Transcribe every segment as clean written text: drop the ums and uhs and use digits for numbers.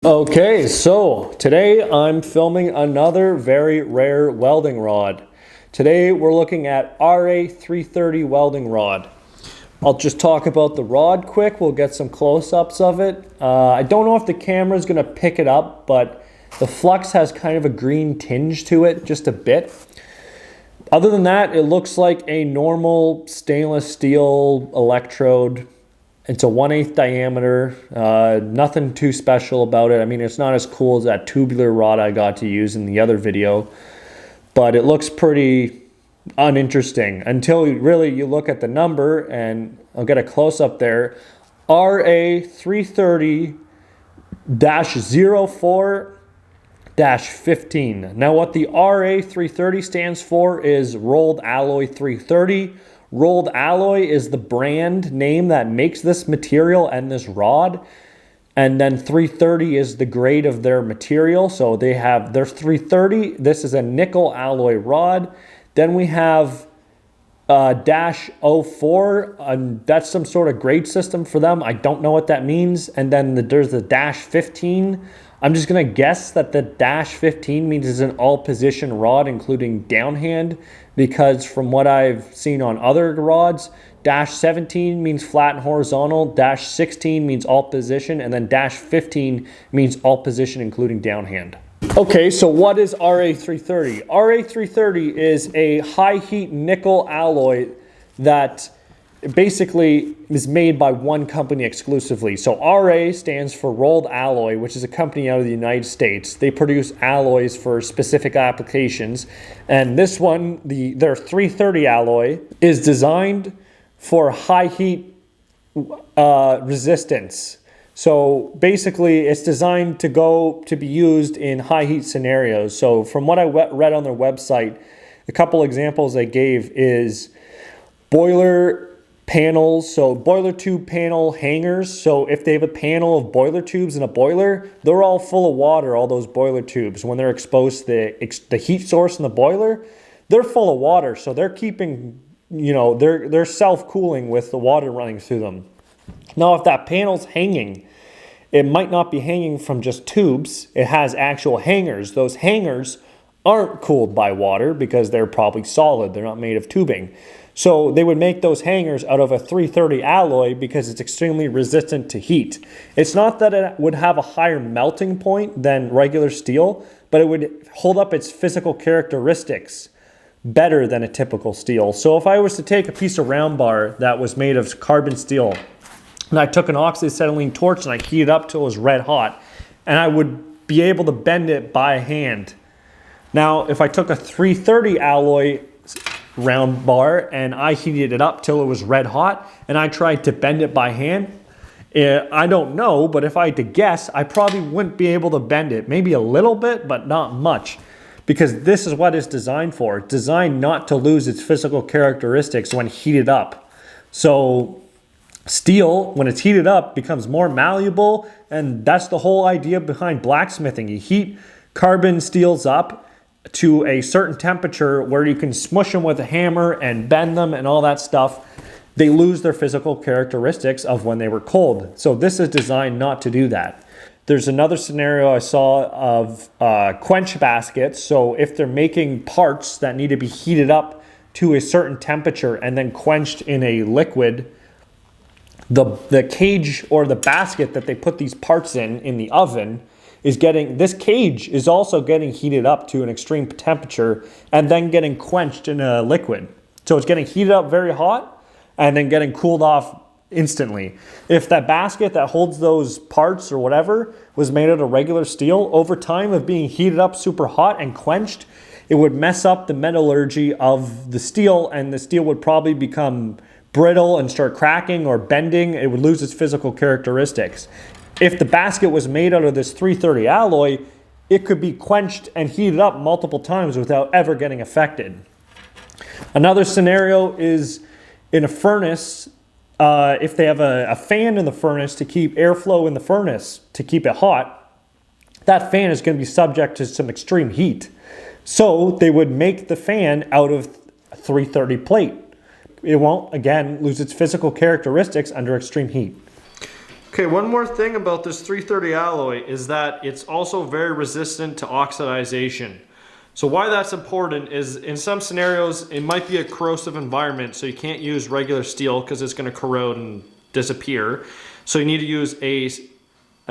Okay, so today I'm filming another very rare welding rod. Today we're looking at RA330 welding rod. I'll just talk about the rod quick. We'll get some close-ups of it. I don't know if the camera is going to pick it up, but the flux has kind of a green tinge to it, just a bit. Other than that, it looks like a normal stainless steel electrode. It's a 1/8 diameter, nothing too special about it. I mean, it's not as cool as that tubular rod I got to use in the other video, but it looks pretty uninteresting until you look at the number, and I'll get a close-up there. RA330-04-15. Now what the RA330 stands for is Rolled Alloy 330. Rolled Alloy is the brand name that makes this material and this rod. And then 330 is the grade of their material. So they have their 330. This is a nickel alloy rod. Then we have -04. That's some sort of grade system for them. I don't know what that means. And then there's the -15. I'm just going to guess that the -15 means it's an all-position rod, including downhand, because from what I've seen on other rods, -17 means flat and horizontal, -16 means all-position, and then -15 means all-position, including downhand. Okay, so what is RA330? RA330 is a high-heat nickel alloy that basically is made by one company exclusively. So RA stands for Rolled Alloy, which is a company out of the United States. They produce alloys for specific applications. And this one, their 330 alloy, is designed for high heat resistance. So basically it's designed to be used in high heat scenarios. So from what I read on their website, a couple examples they gave is boiler panels, so boiler tube panel hangers. So if they have a panel of boiler tubes in a boiler, they're all full of water, all those boiler tubes. When they're exposed to the heat source in the boiler, they're full of water. So they're keeping, they're self-cooling with the water running through them. Now, if that panel's hanging, it might not be hanging from just tubes. It has actual hangers. Those hangers aren't cooled by water because they're probably solid. They're not made of tubing. So they would make those hangers out of a 330 alloy because it's extremely resistant to heat. It's not that it would have a higher melting point than regular steel, but it would hold up its physical characteristics better than a typical steel. So if I was to take a piece of round bar that was made of carbon steel, and I took an oxyacetylene torch and I heated it up till it was red hot, and I would be able to bend it by hand. Now, if I took a 330 alloy round bar and I heated it up till it was red hot and I tried to bend it by hand, I don't know, but if I had to guess, I probably wouldn't be able to bend it. Maybe a little bit, but not much, because this is what it's designed for. It's designed not to lose its physical characteristics when heated up. So steel, when it's heated up, becomes more malleable, and that's the whole idea behind blacksmithing. You heat carbon steels up to a certain temperature where you can smush them with a hammer and bend them and all that stuff. They lose their physical characteristics of when they were cold. So this is designed not to do that. There's another scenario I saw of quench baskets. So if they're making parts that need to be heated up to a certain temperature and then quenched in a liquid, the cage or the basket that they put these parts in the oven, this cage is also getting heated up to an extreme temperature and then getting quenched in a liquid. So it's getting heated up very hot and then getting cooled off instantly. If that basket that holds those parts or whatever was made out of regular steel, over time of being heated up super hot and quenched, it would mess up the metallurgy of the steel, and the steel would probably become brittle and start cracking or bending. It would lose its physical characteristics. If the basket was made out of this 330 alloy, it could be quenched and heated up multiple times without ever getting affected. Another scenario is in a furnace. If they have a fan in the furnace to keep airflow in the furnace to keep it hot, that fan is going to be subject to some extreme heat. So they would make the fan out of a 330 plate. It won't, again, lose its physical characteristics under extreme heat. Okay, one more thing about this 330 alloy is that it's also very resistant to oxidization. So why that's important is in some scenarios it might be a corrosive environment, so you can't use regular steel because it's going to corrode and disappear. So you need to use a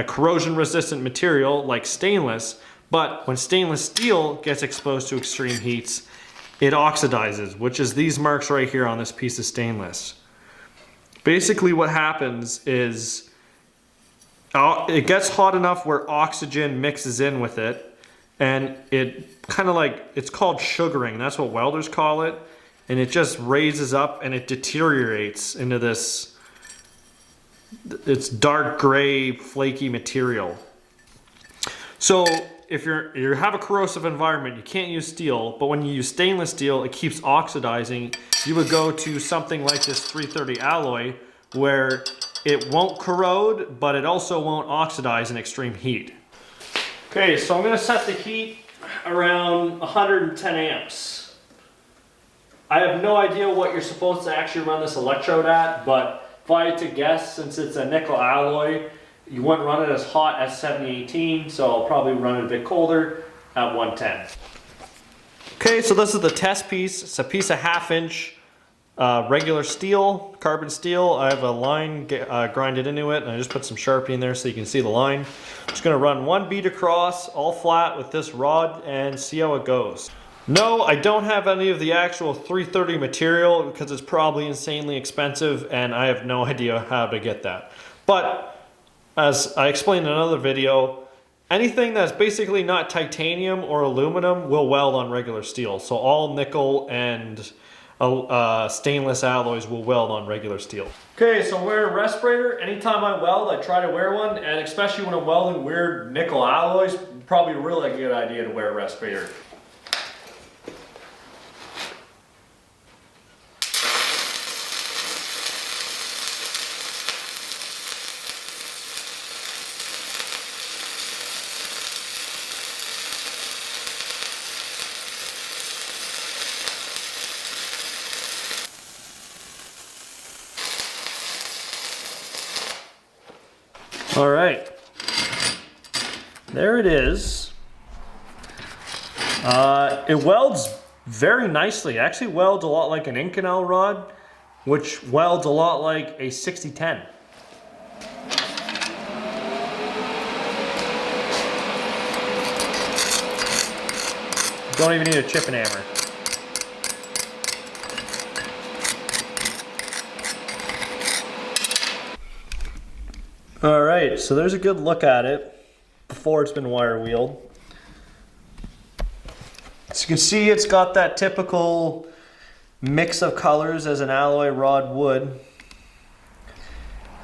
corrosion resistant material like stainless, but when stainless steel gets exposed to extreme heats, it oxidizes, which is these marks right here on this piece of stainless. Basically what happens is it gets hot enough where oxygen mixes in with it, and it kind of like, it's called sugaring, that's what welders call it, and it just raises up and it deteriorates into this, it's dark gray flaky material. So if you have a corrosive environment, you can't use steel, but when you use stainless steel, it keeps oxidizing. You would go to something like this 330 alloy where it won't corrode, but it also won't oxidize in extreme heat. Okay, so I'm going to set the heat around 110 amps. I have no idea what you're supposed to actually run this electrode at, but if I had to guess, since it's a nickel alloy, you wouldn't run it as hot as 7018, so I'll probably run it a bit colder at 110. Okay, so this is the test piece. It's a piece of 1/2 inch regular steel, carbon steel. I have a line grinded into it, and I just put some Sharpie in there so you can see the line. I'm just going to run one bead across, all flat with this rod, and see how it goes. No, I don't have any of the actual 330 material because it's probably insanely expensive, and I have no idea how to get that. But as I explained in another video, anything that's basically not titanium or aluminum will weld on regular steel. So all nickel and stainless alloys will weld on regular steel. Okay, so I'm wearing a respirator. Anytime I weld, I try to wear one, and especially when I'm welding weird nickel alloys, probably a really good idea to wear a respirator. All right, there it is. It welds very nicely. It actually welds a lot like an Inconel rod, which welds a lot like a 6010. Don't even need a chip and hammer. Alright, so there's a good look at it before it's been wire wheeled. As you can see, it's got that typical mix of colors as an alloy rod would.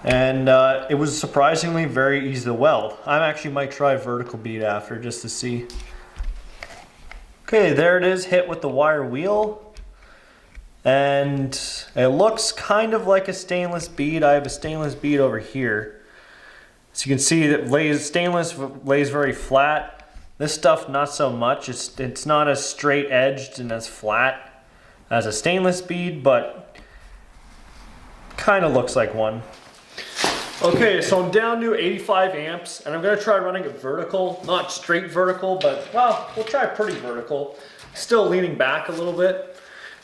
And it was surprisingly very easy to weld. I actually might try vertical bead after just to see. Okay, there it is, hit with the wire wheel. And it looks kind of like a stainless bead. I have a stainless bead over here. So you can see that stainless lays very flat. This stuff not so much. It's not as straight edged and as flat as a stainless bead, but kind of looks like one. Okay, so I'm down to 85 amps, and I'm going to try running it vertical. Not straight vertical, but well, we'll try pretty vertical. Still leaning back a little bit.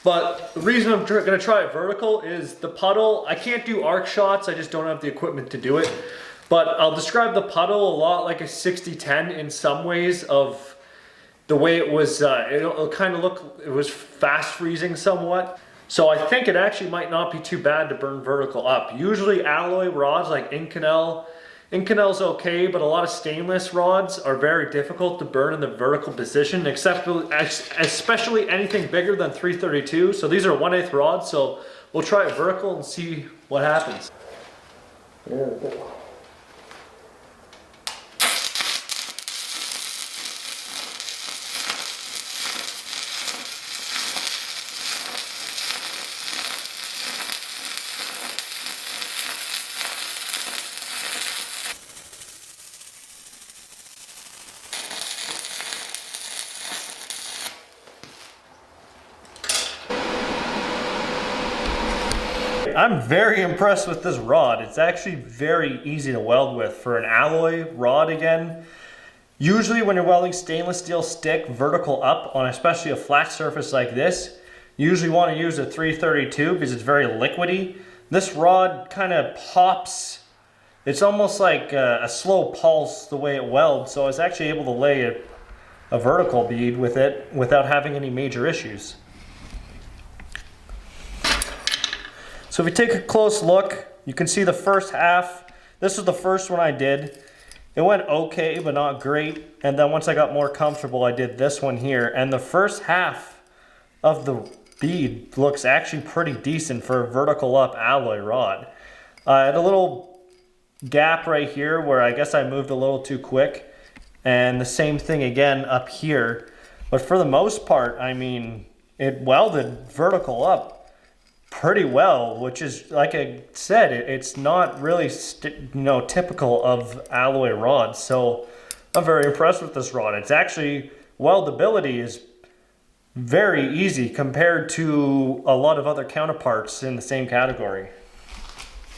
But the reason I'm going to try it vertical is the puddle. I can't do arc shots. I just don't have the equipment to do it. But I'll describe the puddle a lot like a 6010 in some ways of the way it was, it'll kind of look, it was fast freezing somewhat. So I think it actually might not be too bad to burn vertical up. Usually alloy rods like Inconel's okay, but a lot of stainless rods are very difficult to burn in the vertical position, especially anything bigger than 332. So these are 1/8 rods, so we'll try it vertical and see what happens. I'm very impressed with this rod. It's actually very easy to weld with for an alloy rod again. Usually when you're welding stainless steel stick vertical up on especially a flat surface like this, you usually want to use a 332 because it's very liquidy. This rod kind of pops. It's almost like a slow pulse the way it welds, so I was actually able to lay a vertical bead with it without having any major issues. So if you take a close look, you can see the first half. This was the first one I did. It went okay, but not great. And then once I got more comfortable, I did this one here. And the first half of the bead looks actually pretty decent for a vertical up alloy rod. I had a little gap right here where I guess I moved a little too quick. And the same thing again up here. But for the most part, I mean, it welded vertical up pretty well, which is, like I said, it's not really typical of alloy rods. So I'm very impressed with this rod. It's actually, weldability is very easy compared to a lot of other counterparts in the same category.